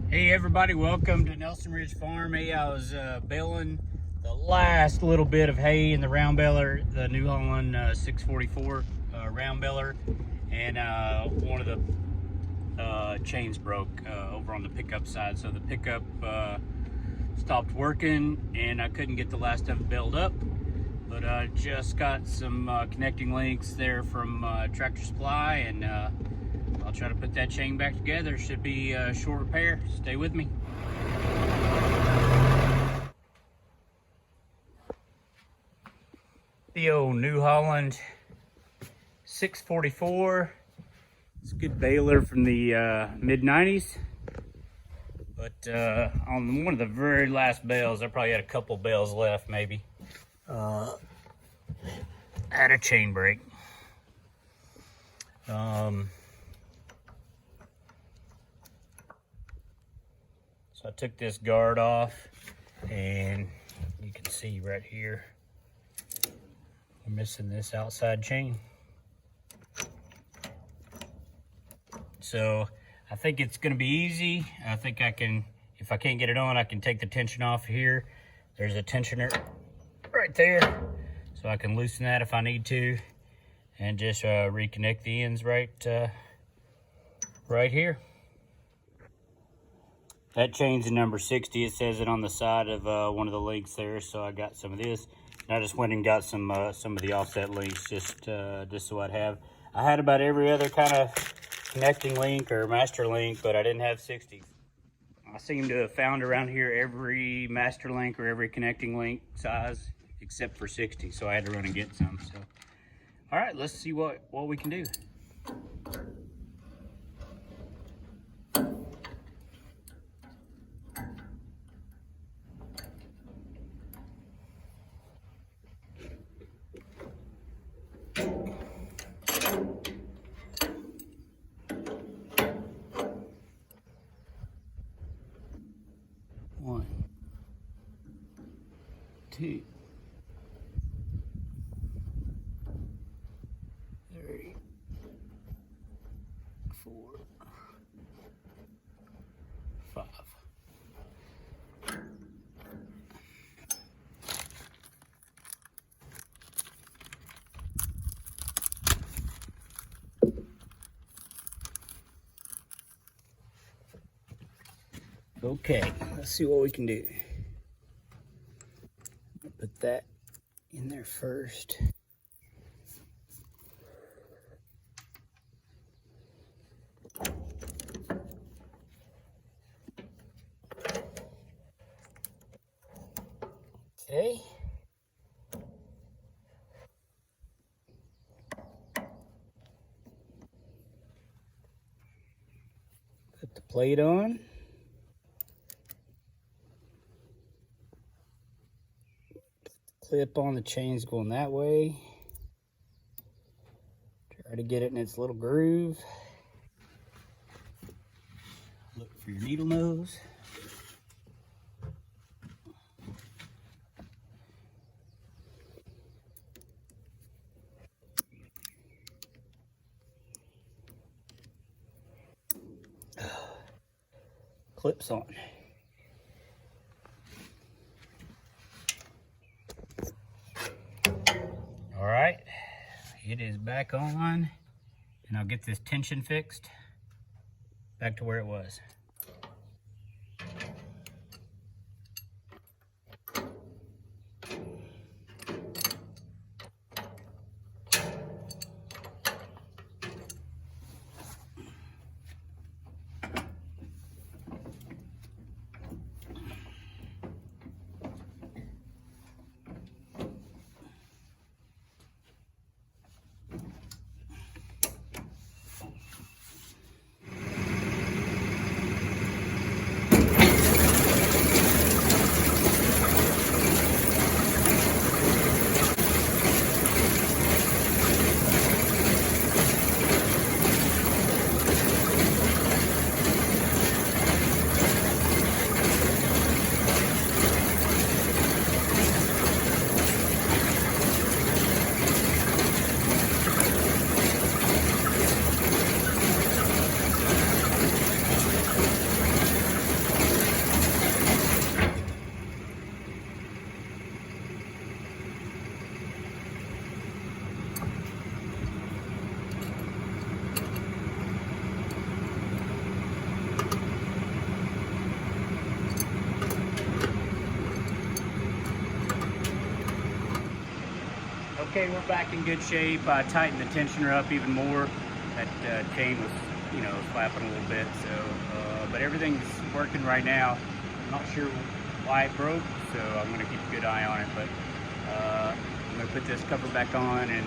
Hey everybody, welcome to Nelson Ridge Farm. Hey, I was baling the last little bit of hay in the round baler, the New Holland 644 round baler, and one of the chains broke over on the pickup side, so the pickup stopped working and I couldn't get the last of it baled up. But I just got some connecting links there from Tractor Supply, and I'll try to put that chain back together. Should be a short repair. Stay with me. The old New Holland 644. It's a good baler from the mid-90s. But on one of the very last bales, I probably had a couple bales left maybe. I had a chain break. So I took this guard off, and you can see right here, we're missing this outside chain. So I think it's gonna be easy. I think I can, if I can't get it on, I can take the tension off here. There's a tensioner right there, so I can loosen that if I need to, and just reconnect the ends right here. That chain's number 60. It says it on the side of one of the links there, so I got some of this. And I just went and got some of the offset links just so I'd have. I had about every other kind of connecting link or master link, but I didn't have 60s. I seem to have found around here every master link or every connecting link size except for 60, so I had to run and get some. So, all right, let's see what we can do. One, two, three, 4, 5. Okay, let's see what we can do. Put that in there first. Okay. Put the plate on. Clip on the chains going that way. Try to get it in its little groove. Look for your needle nose. Clips on. All right, it is back on, and I'll get this tension fixed back to where it was. Okay, we're back in good shape. I tightened the tensioner up even more. That chain was, flapping a little bit. So, but everything's working right now. I'm not sure why it broke, so I'm going to keep a good eye on it. But I'm going to put this cover back on, and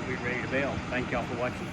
we'll be ready to bail. Thank y'all for watching.